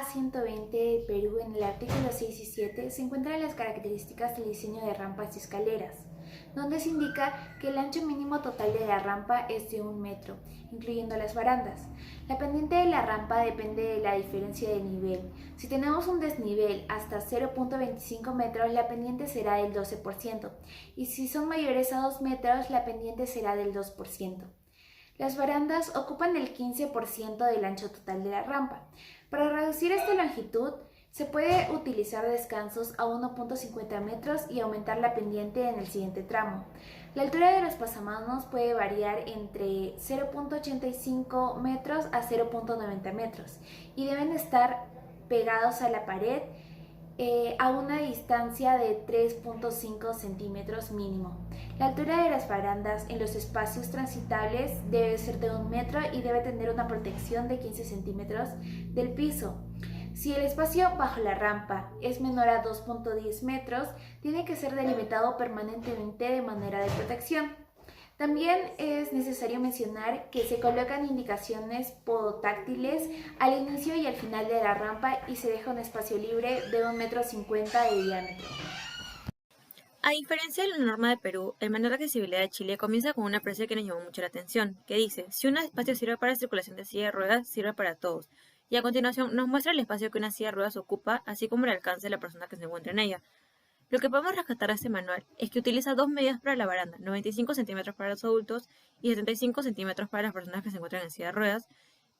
A120 del Perú, en el artículo 6 y 7, se encuentran las características del diseño de rampas y escaleras, donde se indica que el ancho mínimo total de la rampa es de 1 metro, incluyendo las barandas. La pendiente de la rampa depende de la diferencia de nivel. Si tenemos un desnivel hasta 0.25 metros, la pendiente será del 12%, y si son mayores a 2 metros, la pendiente será del 2%. Las barandas ocupan el 15% del ancho total de la rampa. Para reducir esta longitud, se puede utilizar descansos a 1.50 metros y aumentar la pendiente en el siguiente tramo. La altura de los pasamanos puede variar entre 0.85 metros a 0.90 metros y deben estar pegados a la pared a una distancia de 3.5 centímetros mínimo. La altura de las barandas en los espacios transitables debe ser de 1 metro y debe tener una protección de 15 centímetros del piso. Si el espacio bajo la rampa es menor a 2.10 metros, tiene que ser delimitado permanentemente de manera de protección. También es necesario mencionar que se colocan indicaciones podotáctiles al inicio y al final de la rampa y se deja un espacio libre de 1,50 metros de diámetro. A diferencia de la norma de Perú, el manual de accesibilidad de Chile comienza con una frase que nos llamó mucho la atención, que dice: si un espacio sirve para circulación de silla de ruedas, sirve para todos. Y a continuación nos muestra el espacio que una silla de ruedas ocupa, así como el alcance de la persona que se encuentra en ella. Lo que podemos rescatar de este manual es que utiliza dos medidas para la baranda: 95 centímetros para los adultos y 75 centímetros para las personas que se encuentran en silla de ruedas,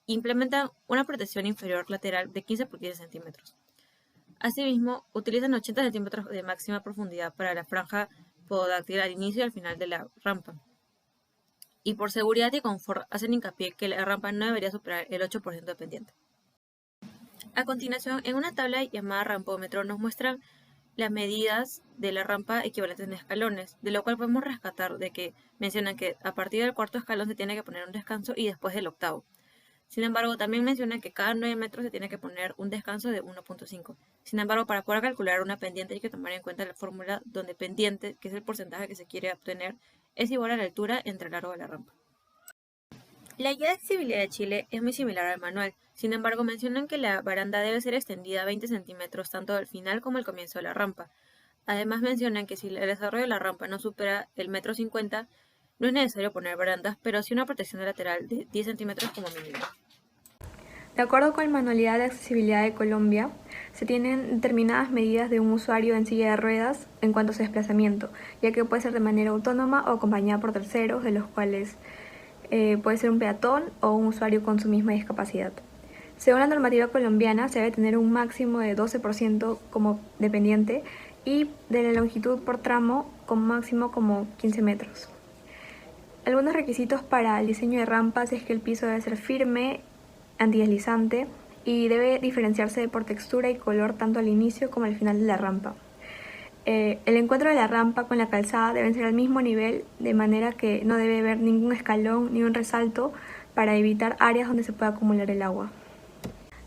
e implementa una protección inferior lateral de 15 por 15 centímetros. Asimismo, utilizan 80 centímetros de máxima profundidad para la franja pododáctil al inicio y al final de la rampa. Y por seguridad y confort hacen hincapié que la rampa no debería superar el 8% de pendiente. A continuación, en una tabla llamada rampómetro nos muestran las medidas de la rampa equivalentes en escalones, de lo cual podemos rescatar de que mencionan que a partir del cuarto escalón se tiene que poner un descanso y después del octavo. Sin embargo, también mencionan que cada 9 metros se tiene que poner un descanso de 1.5. Sin embargo, para poder calcular una pendiente hay que tomar en cuenta la fórmula donde pendiente, que es el porcentaje que se quiere obtener, es igual a la altura entre el largo de la rampa. La guía de accesibilidad de Chile es muy similar al manual. Sin embargo, mencionan que la baranda debe ser extendida 20 centímetros tanto al final como al comienzo de la rampa. Además mencionan que si el desarrollo de la rampa no supera el 1,50 m, no es necesario poner barandas, pero sí una protección lateral de 10 centímetros como mínimo. De acuerdo con la Manualidad de Accesibilidad de Colombia, se tienen determinadas medidas de un usuario en silla de ruedas en cuanto a su desplazamiento, ya que puede ser de manera autónoma o acompañada por terceros, de los cuales puede ser un peatón o un usuario con su misma discapacidad. Según la normativa colombiana, se debe tener un máximo de 12% como dependiente y de la longitud por tramo con máximo como 15 metros. Algunos requisitos para el diseño de rampas es que el piso debe ser firme, antideslizante y debe diferenciarse por textura y color tanto al inicio como al final de la rampa. El encuentro de la rampa con la calzada deben ser al mismo nivel, de manera que no debe haber ningún escalón ni un resalto para evitar áreas donde se pueda acumular el agua.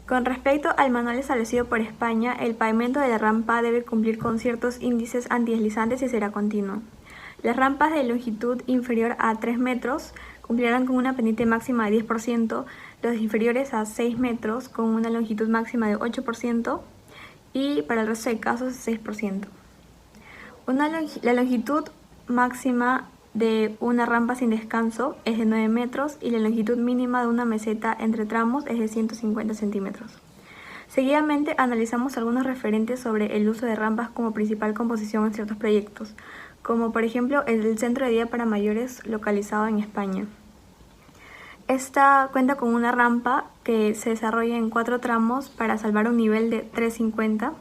Con respecto al manual establecido por España, el pavimento de la rampa debe cumplir con ciertos índices antideslizantes y será continuo. Las rampas de longitud inferior a 3 metros cumplirán con una pendiente máxima de 10%, los inferiores a 6 metros con una longitud máxima de 8% y para el resto de casos 6%. La longitud máxima de una rampa sin descanso es de 9 metros y la longitud mínima de una meseta entre tramos es de 150 centímetros. Seguidamente analizamos algunos referentes sobre el uso de rampas como principal composición en ciertos proyectos, como por ejemplo el del Centro de Día para Mayores localizado en España. Esta cuenta con una rampa que se desarrolla en 4 tramos para salvar un nivel de 350.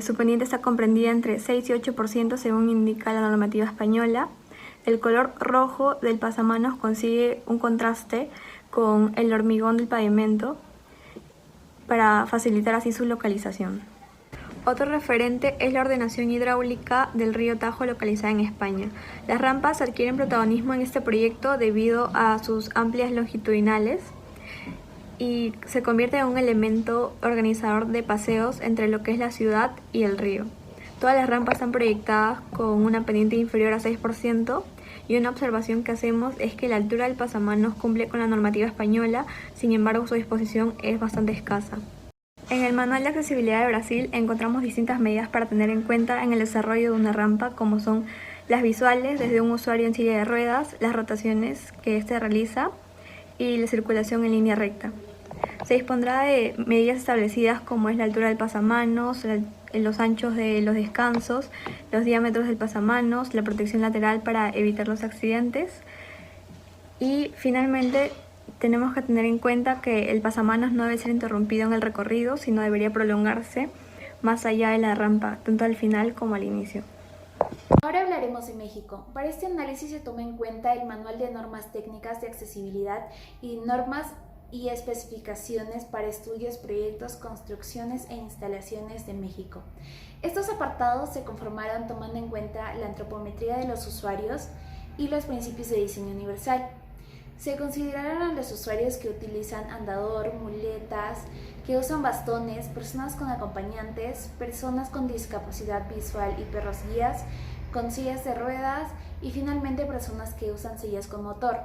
Su pendiente está comprendida entre 6 y 8% según indica la normativa española. El color rojo del pasamanos consigue un contraste con el hormigón del pavimento para facilitar así su localización. Otro referente es la ordenación hidráulica del río Tajo localizada en España. Las rampas adquieren protagonismo en este proyecto debido a sus amplias longitudinales y se convierte en un elemento organizador de paseos entre lo que es la ciudad y el río. Todas las rampas están proyectadas con una pendiente inferior a 6% y una observación que hacemos es que la altura del pasamanos cumple con la normativa española, sin embargo su disposición es bastante escasa. En el Manual de Accesibilidad de Brasil encontramos distintas medidas para tener en cuenta en el desarrollo de una rampa, como son las visuales desde un usuario en silla de ruedas, las rotaciones que éste realiza y la circulación en línea recta. Se dispondrá de medidas establecidas como es la altura del pasamanos, los anchos de los descansos, los diámetros del pasamanos, la protección lateral para evitar los accidentes y finalmente tenemos que tener en cuenta que el pasamanos no debe ser interrumpido en el recorrido, sino debería prolongarse más allá de la rampa, tanto al final como al inicio. Ahora hablaremos de México. Para este análisis se toma en cuenta el Manual de Normas Técnicas de Accesibilidad y normas y especificaciones para estudios, proyectos, construcciones e instalaciones de México. Estos apartados se conformaron tomando en cuenta la antropometría de los usuarios y los principios de diseño universal. Se consideraron a los usuarios que utilizan andador, muletas, que usan bastones, personas con acompañantes, personas con discapacidad visual y perros guías, con sillas de ruedas y finalmente personas que usan sillas con motor.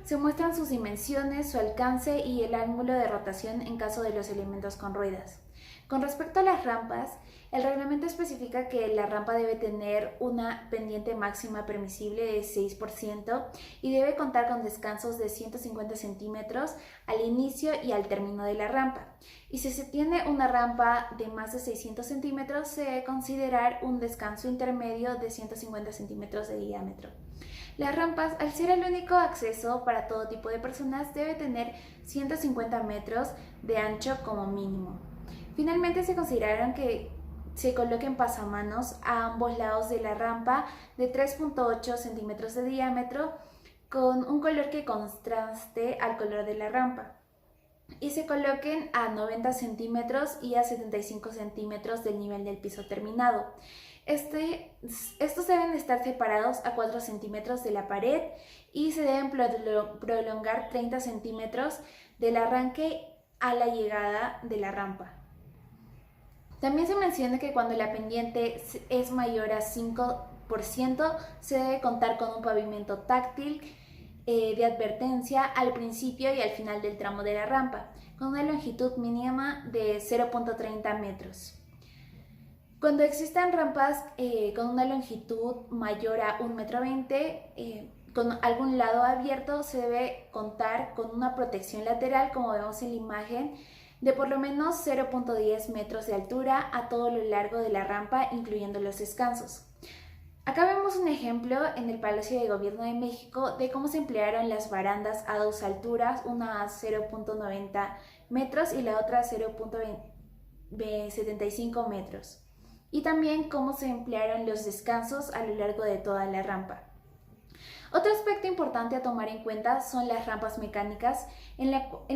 Se muestran sus dimensiones, su alcance y el ángulo de rotación en caso de los elementos con ruedas. Con respecto a las rampas, el reglamento especifica que la rampa debe tener una pendiente máxima permisible de 6% y debe contar con descansos de 150 centímetros al inicio y al término de la rampa. Y si se tiene una rampa de más de 600 centímetros, se debe considerar un descanso intermedio de 150 centímetros de diámetro. Las rampas, al ser el único acceso para todo tipo de personas, debe tener 150 metros de ancho como mínimo. Finalmente se consideraron que se coloquen pasamanos a ambos lados de la rampa de 3.8 centímetros de diámetro con un color que contraste al color de la rampa y se coloquen a 90 centímetros y a 75 centímetros del nivel del piso terminado. Estos deben estar separados a 4 centímetros de la pared y se deben prolongar 30 centímetros del arranque a la llegada de la rampa. También se menciona que cuando la pendiente es mayor a 5%, se debe contar con un pavimento táctil de advertencia al principio y al final del tramo de la rampa, con una longitud mínima de 0.30 metros. Cuando existan rampas con una longitud mayor a 1,20 m, con algún lado abierto, se debe contar con una protección lateral, como vemos en la imagen, de por lo menos 0.10 metros de altura a todo lo largo de la rampa, incluyendo los descansos. Acá vemos un ejemplo en el Palacio de Gobierno de México de cómo se emplearon las barandas a dos alturas, una a 0.90 metros y la otra a 0.75 metros. Y también cómo se emplearon los descansos a lo largo de toda la rampa. Otro aspecto importante a tomar en cuenta son las rampas mecánicas, en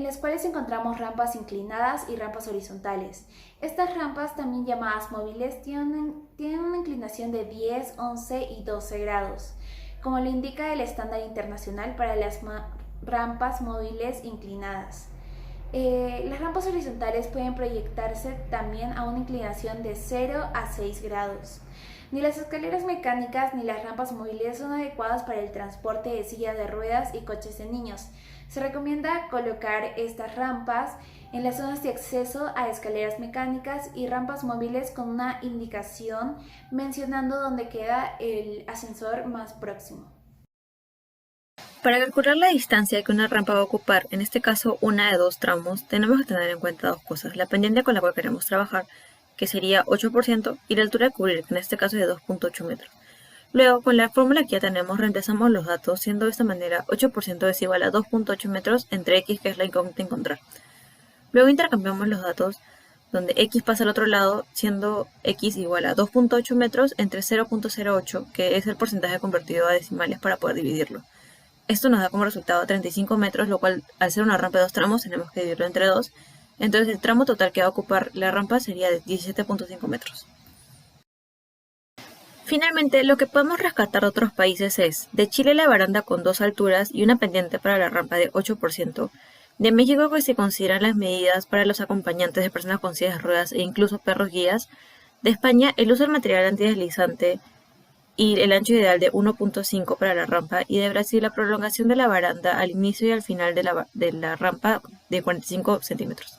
las cuales encontramos rampas inclinadas y rampas horizontales. Estas rampas, también llamadas móviles, tienen una inclinación de 10, 11 y 12 grados, como lo indica el estándar internacional para las rampas móviles inclinadas. Las rampas horizontales pueden proyectarse también a una inclinación de 0 a 6 grados. Ni las escaleras mecánicas ni las rampas móviles son adecuadas para el transporte de sillas de ruedas y coches de niños. Se recomienda colocar estas rampas en las zonas de acceso a escaleras mecánicas y rampas móviles con una indicación mencionando dónde queda el ascensor más próximo. Para calcular la distancia que una rampa va a ocupar, en este caso una de dos tramos, tenemos que tener en cuenta dos cosas: la pendiente con la cual queremos trabajar, que sería 8%, y la altura de cubrir, que en este caso es de 2.8 metros. Luego, con la fórmula que ya tenemos, reemplazamos los datos, siendo de esta manera 8% es igual a 2.8 metros entre x, que es la incógnita a encontrar. Luego intercambiamos los datos, donde x pasa al otro lado, siendo x igual a 2.8 metros entre 0.08, que es el porcentaje convertido a decimales para poder dividirlo. Esto nos da como resultado 35 metros, lo cual, al ser una rampa de dos tramos, tenemos que dividirlo entre dos. Entonces el tramo total que va a ocupar la rampa sería de 17.5 metros. Finalmente, lo que podemos rescatar de otros países es: de Chile la baranda con dos alturas y una pendiente para la rampa de 8%, de México que se consideran las medidas para los acompañantes de personas con sillas de ruedas e incluso perros guías, de España el uso del material antideslizante y el ancho ideal de 1.5 para la rampa, y de Brasil la prolongación de la baranda al inicio y al final de la rampa de 45 centímetros.